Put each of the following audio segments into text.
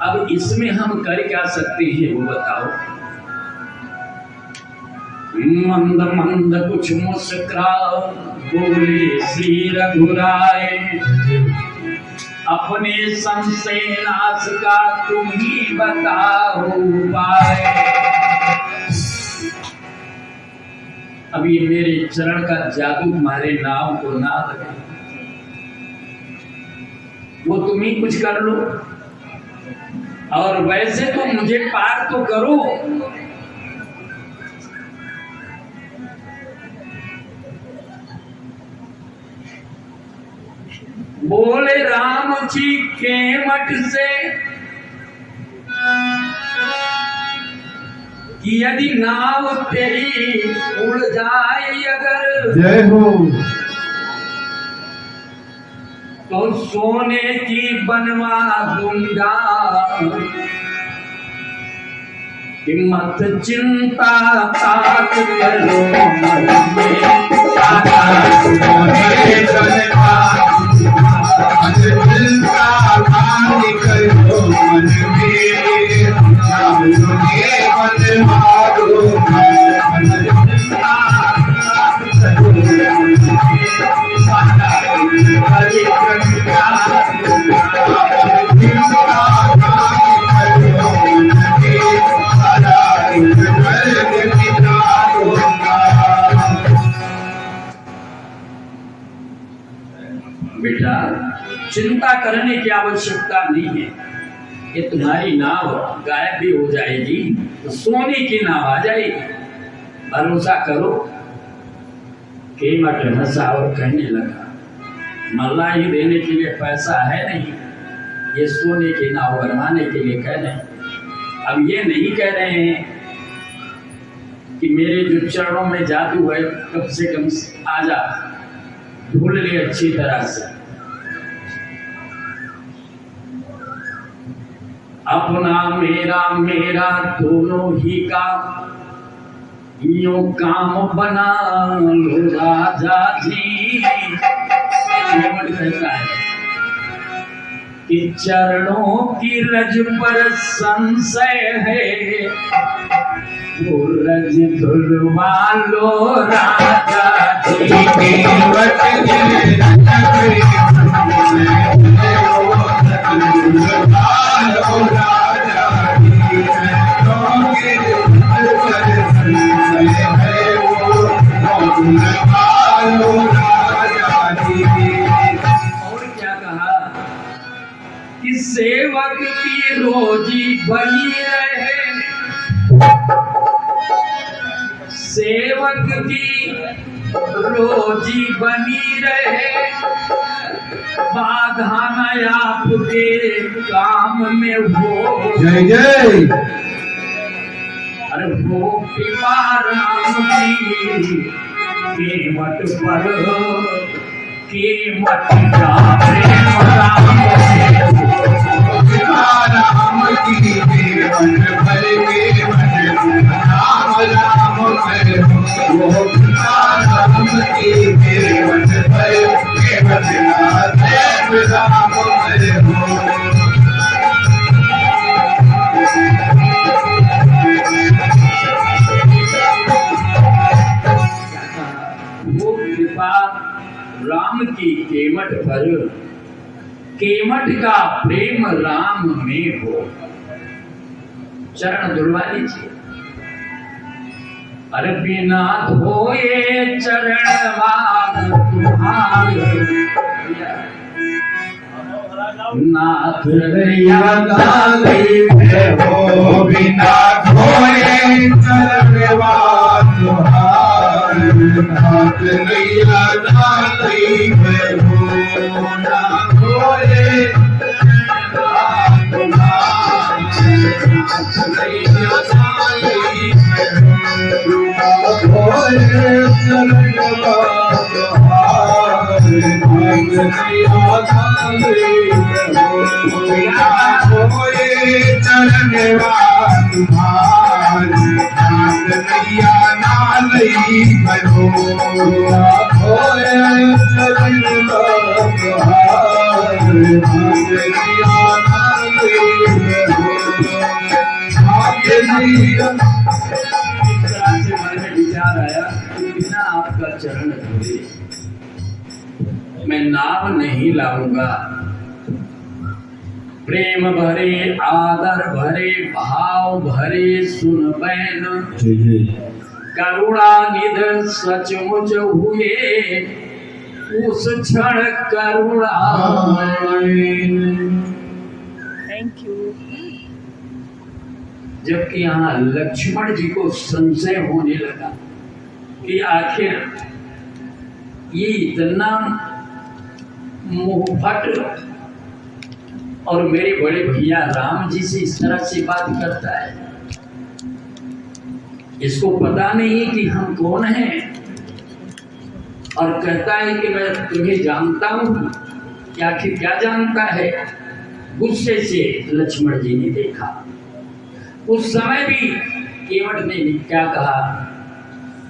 अब इसमें हम कर क्या सकते हैं वो बताओ। मंद मंद कुछ मुस्कुराओ, बोले श्री रघुराय, अपने संशय नाश का तुम ही बताओ उपाय। अब ये मेरे चरण का जादू तुम्हारे नाम को ना लगे, वो तुम ही कुछ कर लो, और वैसे तो मुझे पार तो करो। बोले राम जी के मठ से कि यदि नाव तेरी उड़ जाए अगर, जय हो, तो सोने की बनवा दूंगा। हिम्मत चिंता तात करो मन में, सारा सोने बनवा चिंता भानी करो मन में, नाम सुने बनवा दूंगा। बेटा, चिंता करने की आवश्यकता नहीं है। ये तुम्हारी नाव गायब भी हो जाएगी तो सोने की नाव आ जाएगी। भरोसा करो। केमट हंसा और कहने लगा, मल्लाही देने के लिए पैसा है नहीं, ये सोने की नाव बनवाने के लिए कह रहे हैं। अब ये नहीं कह रहे हैं कि मेरे जो चरणों में जादू है कम से कम आ जा, ढूंढ ले अच्छी तरह से। अपना मेरा मेरा दोनों ही का यूं काम बना लो राजा जी। कहता है कि चरणों की रज पर संशय है, वो रज धुलवा लो राजा जी। और क्या कहा कि सेवक की रोजी बनी रहे, सेवक की रोजी बनी रहे, बाधा न आपके काम में हो। जय जय। अरे वो कृपा राम की केमट पर, केमट का प्रेम राम की केमट पर, केमट राम राम कर, वो राम की केमट पर, केमट राम कर हो। वो कृपा राम की केमट पर, केमट का प्रेम राम में हो। चरण धुलवा लीजिए। अरे बिना धोए चरण तुम्हारे नाथ हो, बिना धोए चरण तुम्हारे नाथ नैया नालई में हो ना खोए नाथ नैया नालई में हो ना खोए चरणवा नाथ नैया नालई में हो ना खोए चरणवा नाथ नैया नालई में हो ना खोए चरणवा नाथ नैया नालई में हो इस तरह से मन में विचार आया कि बिना आपका चरण धोए मैं नाव नहीं लाऊंगा। प्रेम भरे आदर भरे भाव भरे सुन बैन करुणा निध सचमुच हुए उस क्षण करुणा। Thank you. जबकि यहाँ लक्ष्मण जी को संशय होने लगा कि आखिर ये इतना मुंहफट और मेरे बड़े भैया राम जी से इस तरह से बात करता है, इसको पता नहीं कि हम कौन हैं, और कहता है कि मैं तुम्हें जानता हूं। कि आखिर क्या जानता है? गुस्से से लक्ष्मण जी ने देखा। उस समय भी केवट ने क्या कहा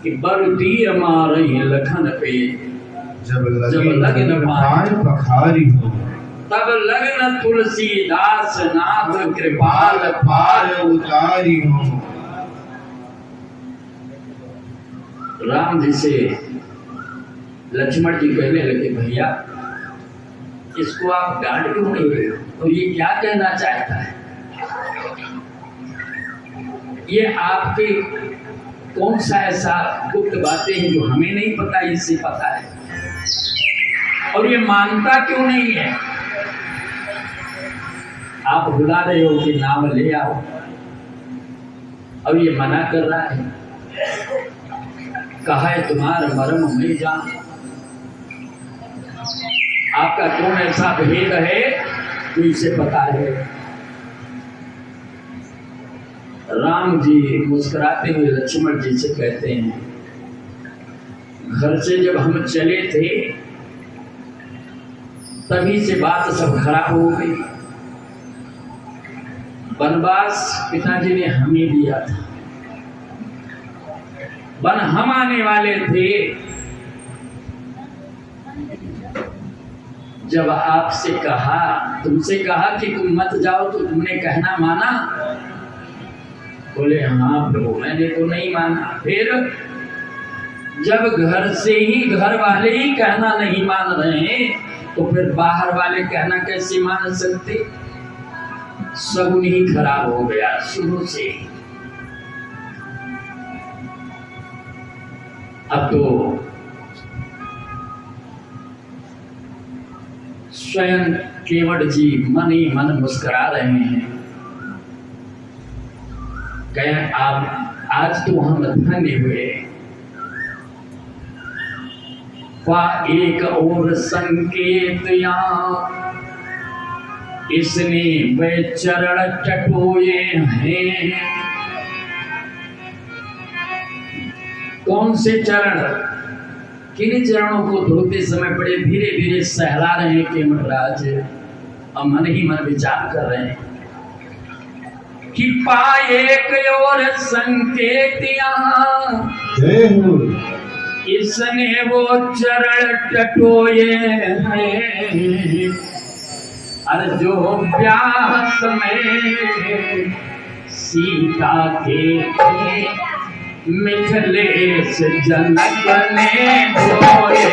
कि बरु तीर मारहि लखन पे जब लगन पाए पखारी हो तब लगन तुलसीदास नाथ कृपाल पार उतारी हो। राम जी से लक्ष्मण जी कहने लगे, भैया इसको आप डांट क्यों नहीं रहे हो? तो ये क्या कहना चाहता है? ये आपके कौन सा ऐसा गुप्त बातें हैं जो हमें नहीं पता, इससे पता है? और ये मानता क्यों नहीं है? आप बुला रहे हो कि नाम ले आओ, और ये मना कर रहा है। कहा है तुम्हारा मर्म नहीं जान। आपका कौन ऐसा भेद है जो इसे पता है? राम जी मुस्कुराते हुए लक्ष्मण जी से कहते हैं, घर से जब हम चले थे तभी से बात सब खराब हो गई। वनवास पिताजी ने हमें दिया था, वन हम आने वाले थे। जब आपसे कहा, तुमसे कहा कि तुम मत जाओ तो तुमने कहना माना? बोले हाँ प्रभु, मैंने तो नहीं माना। फिर जब घर से ही घर वाले ही कहना नहीं मान रहे हैं तो फिर बाहर वाले कहना कैसे मान सकते? सगुन ही खराब हो गया शुरू से। अब तो स्वयं केवट जी मन ही मन मुस्कुरा रहे हैं। कहे आप आज तो हम धन्य हुए। एक और संकेत यहाँ इसने वे चरण टटोए हैं। कौन से चरण? किन चरणों को धोते समय बड़े धीरे धीरे सहला रहे हैं केवटराज, और मन ही मन विचार कर रहे हैं कि पाए एक और संकेत यहाँ इसने वो चरण टटोए हैं। अरे जो ब्याह में सीता के मिथिलेश जनक ने धोए।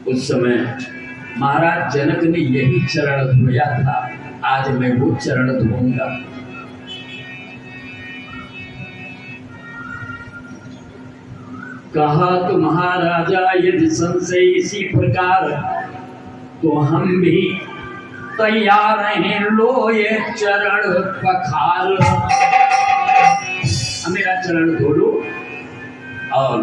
उस समय महाराज जनक ने यही चरण धोया था, आज मैं वो चरण धोऊंगा। कहा तो महाराजा यदि संशय इसी प्रकार तो हम भी तैयार हैं, लो ये चरण पखार। मेरा चरण धो लो और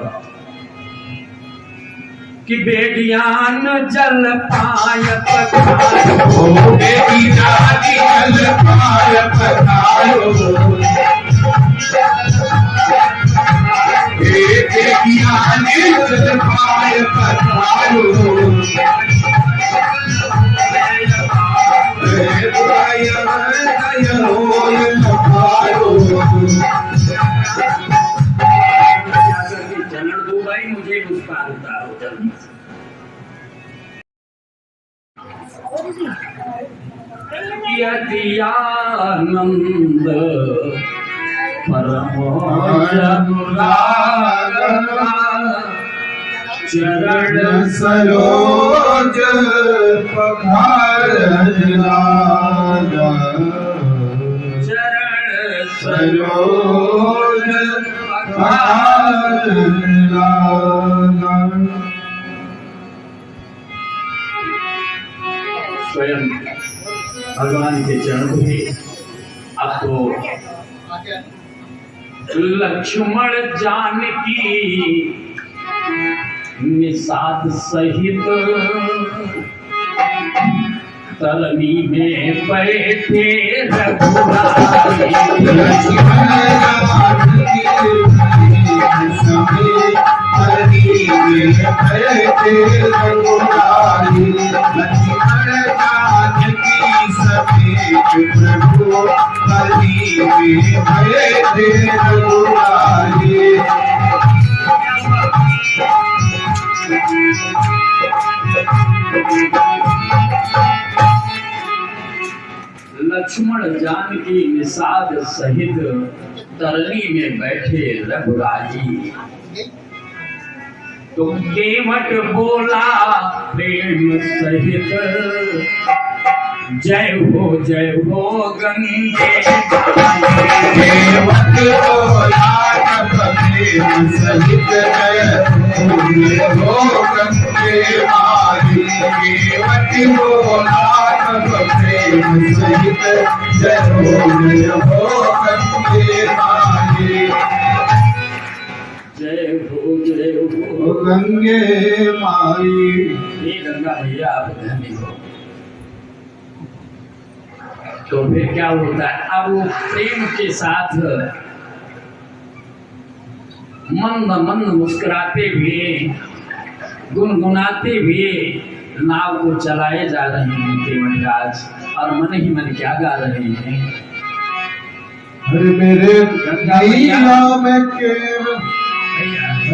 कि बेटियान जल पाय पखारो, बेटियान जल पाय पखारो, बेटियान जल पाय पखारो, चरण दो भाई, मुझे उस पार उतारो जल्दी से। यदि आनंद परम चरण सरोज पखारना, चरण सरोज पखारना। स्वयं भगवान के चरण धोए। अब तो लक्ष्मण जानकी निषाद सहित तरनी में बैठे रघुराई। लक्ष्मण जानकी निषाद सहित तरनी में बैठे रघुराई। तो केवट बोला प्रेम सहित, जय हो गंगे केवट बोला प्रेम सहित, जय हो गंगे माई। केवट बोला प्रेम सहित, जय हो गंगे माई। जय हो गंगे माई। ये गंगा भैया आप धन्य हो। तो फिर क्या होता है, अब वो प्रेम के साथ मंद मंद मुस्कुराते हुए गुनगुनाते हुए नाव को चलाए जा रहे हैं केवटराज, और मन ही मन क्या गा रहे हैं। अरे मेरे नैया में केवल,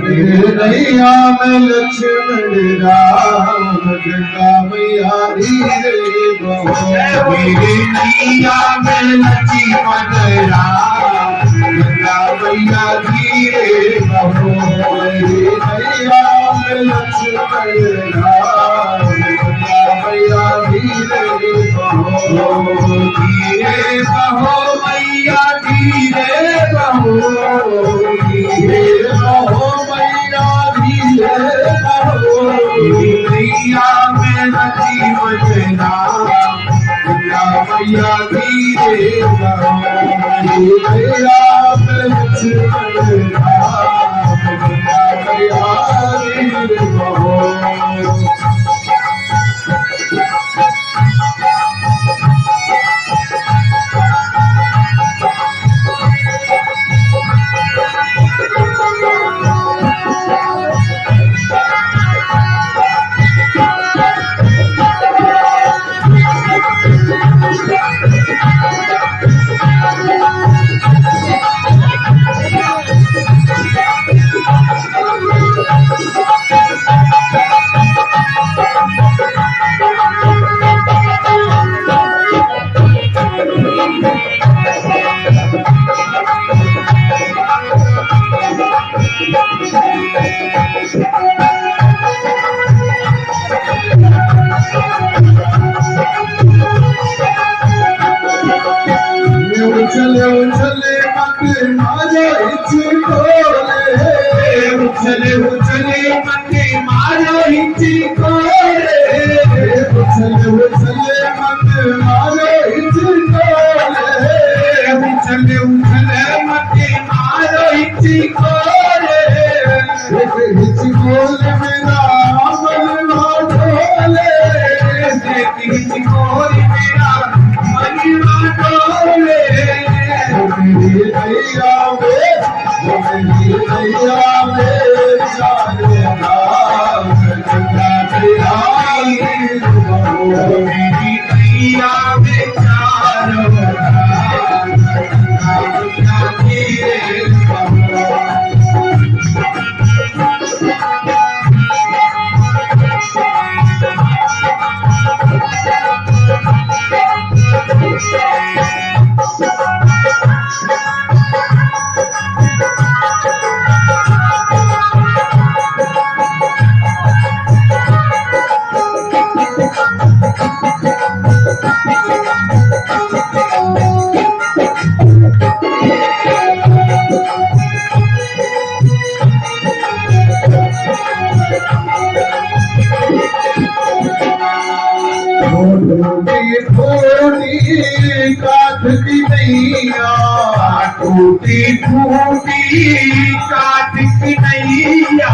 मेरे नैया में लक्ष्मण राम, गंगा मैया धीरे बहो। मेरे नैया में लक्ष्मण राम, गंगा मैया धीरे बहो। मेरे नैया में लक्ष्मण राम, गंगा मैया धीरे बहो। धीरे बहो मैया धीरे बहो, धीरे बहो मैया धीरे बहो। मैया मेरा जीवन नाम, गंगा मैया धीरे बहो। मैया मेरा जीवन नाम, गंगा मैया धीरे बहो। उछले उछले मते मारो हिची को रे उछले उछले मते मारो हिची को रे उछले उछले मते मारो हिची को रे हिची कोल मेरा मनवा ढोले हिची कोल मेरा मनवा ढोले मेरी नैया में नैया में जाने नाम गंगा तेरा मेरी नैया में चारों गंगा तेरे काठ की नैया टूटी फूटी काठ की नैया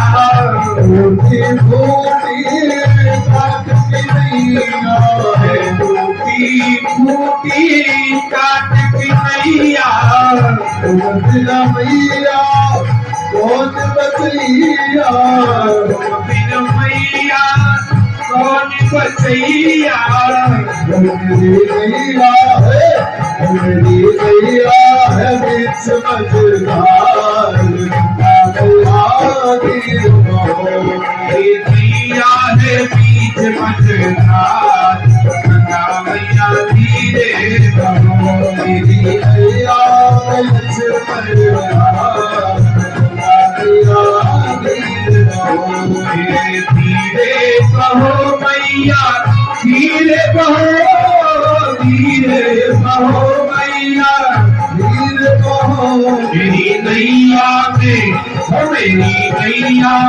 टूटी फूटी काठ की नैया टूटी फूटी काठ की नैया बिना मैया कौन बचैया बिना मैया कौन बचैया मेरी नैया है बीच मझधार नैया है बीच मझधार गंगा मैया धीरे बहो मेरी नैया बीच मझधार धीरे बहो मैया धीरे बहो धीरे बहो मैया धीरे बहो मेरी नैया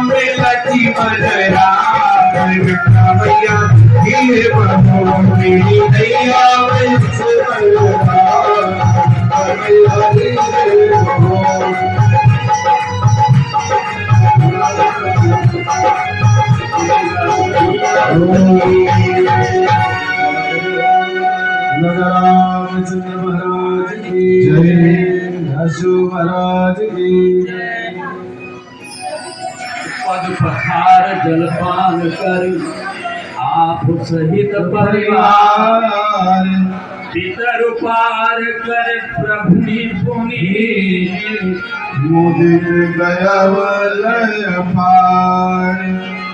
में लची बजरा गंगा मैया धीरे बहो मेरी नैया में धीरे बहो रामचंद्र महाराज की जय हसु महाराज की पद पखार जलपान कर आप सहित परिवार पितर पार कर प्रभु पुनि मुदित गया वलय पार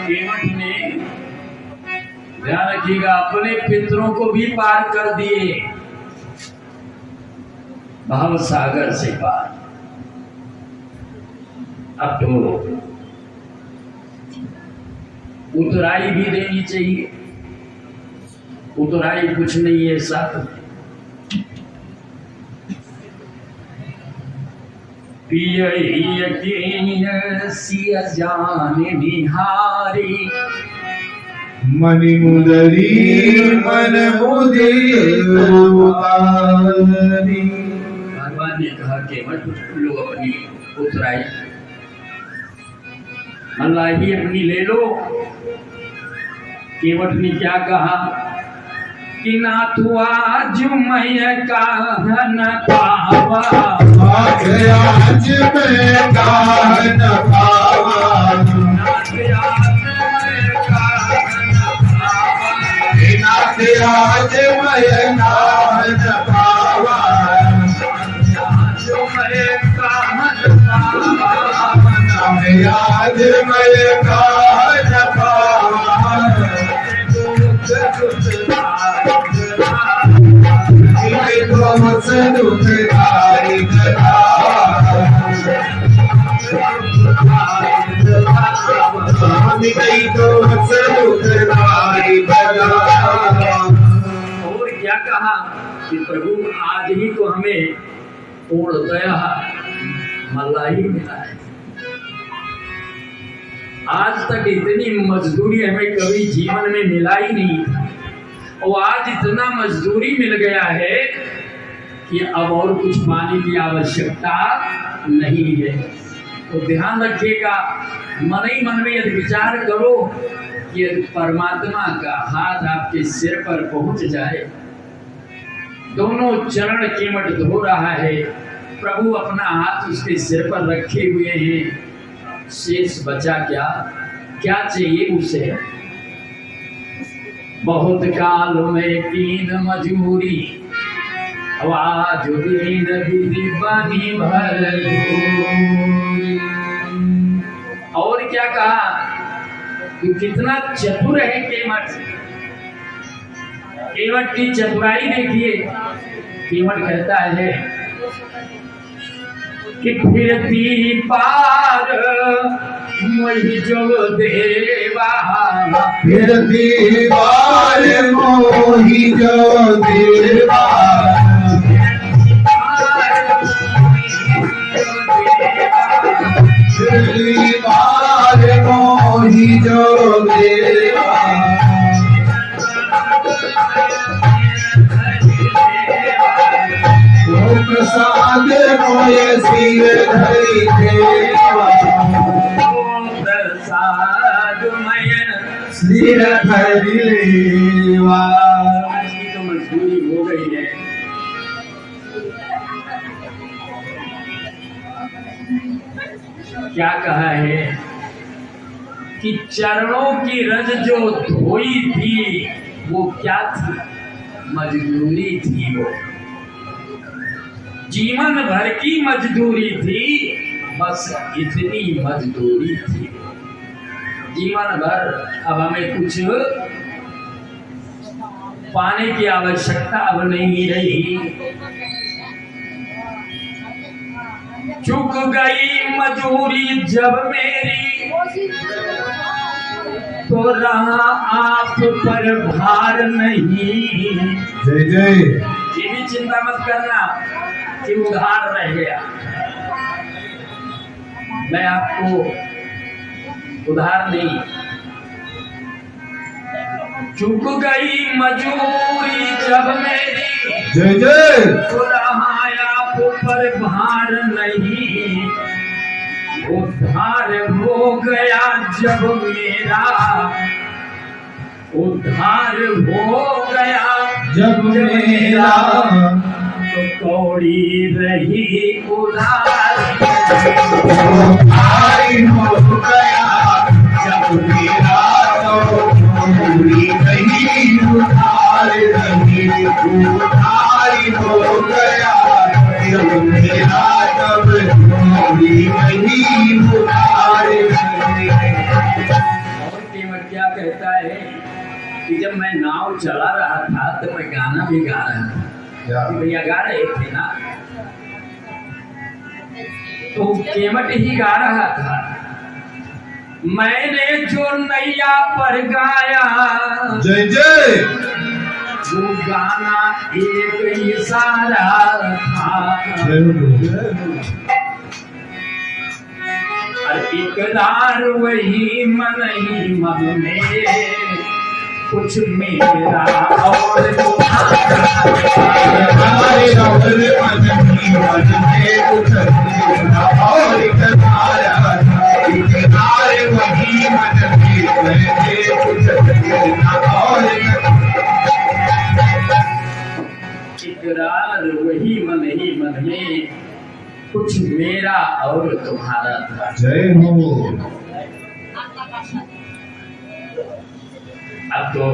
केवट ने ध्यान रखिएगा अपने पितरों को भी पार कर दिए भाव सागर से पार। अब तो उतराई भी देनी चाहिए, उतराई कुछ नहीं है साथ में। पिय सिया जान निहारी मणि मुदरी मन मुदीर उतारी। भगवान ने कहा कि मत लोग अपनी उतराई मल्लाही अपनी ले लो। केवट ने क्या कहा कि नाथु आज मैं काहन पावा, आज मैं काहन पावा, नाथ आज मैं काहन पावा, आज मैं काहन पावा, दुखदाई कथा और क्या कहा कि प्रभु आज ही तो हमें पूर्णतः मल्लाही मिला है। आज तक इतनी मजदूरी हमें कभी जीवन में मिला ही नहीं था, और आज इतना मजदूरी मिल गया है कि अब और कुछ पाने की आवश्यकता नहीं है। तो ध्यान रखिएगा, मन ही मन में यदि विचार करो कि यदि परमात्मा का हाथ आपके सिर पर पहुंच जाए, दोनों चरण केवट धो रहा है, प्रभु अपना हाथ उसके सिर पर रखे हुए हैं, शेष बचा क्या? क्या चाहिए उसे? बहुत काल में कीन मजूरी, आवाज दीन विधि बनी भर। और क्या कहा? तू कितना चतुर है केवट। केवट की चतुराई देखिए। केवट कहता है कि फिरती पार मोहि जो देवा, फिरती पार मोहि जो देवा, फिरती पार मोहि जो देवा, प्रसाद मोये सिर धरि देवा, प्रसाद मय सिर धरि लेवा। आज की तो मजबूरी हो गई है। क्या कहा है कि चरणों की रज जो धोई थी वो क्या थी? मजदूरी थी। वो जीवन भर की मजदूरी थी, बस इतनी मजदूरी थी। जीवन भर अब हमें कुछ पाने की आवश्यकता अब नहीं रही। चुक गई मजूरी जब मेरी, तो रहा आप पर भार नहीं। जय जय। ये भी चिंता मत करना कि उधार रह गया। मैं आपको उधार नहीं। चुक गई मजूरी जब मेरी, जय जय। तो रहा आप पर भार नहीं। उद्धार हो गया जब मेरा, उद्धार हो गया जब मेरा, तो कौड़ी रही उधार। आई हो गया जब मेरा, तो कौड़ी रही उधार रही। उधार हो गया जब मेरा, तब कौड़ी रही उधार रही। और केवट क्या कहता है कि जब मैं नाव चला रहा था तो मैं गाना भी गा रहा था। कि भैया गा रहे थे ना, तो केवट ही गा रहा था। मैंने जो नैया पर गाया, जय जय। वो गाना एक इशारा था। और इकरार वही मन ही मन में, कुछ मेरा और तुम्हारा। इकरार वही मन ही मन में, कुछ मेरा और तुम्हारा था। जय हो। अब तो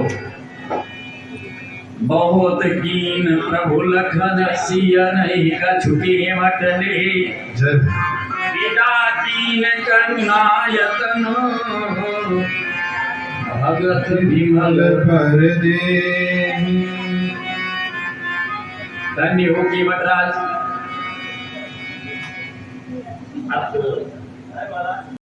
बहुत कीन प्रभु लखन सिया नहीं का छुटी मटले। जय। पिता कीन करुणायतन, भगत विमल कर दे। धन्य हो केवट राज। अब तो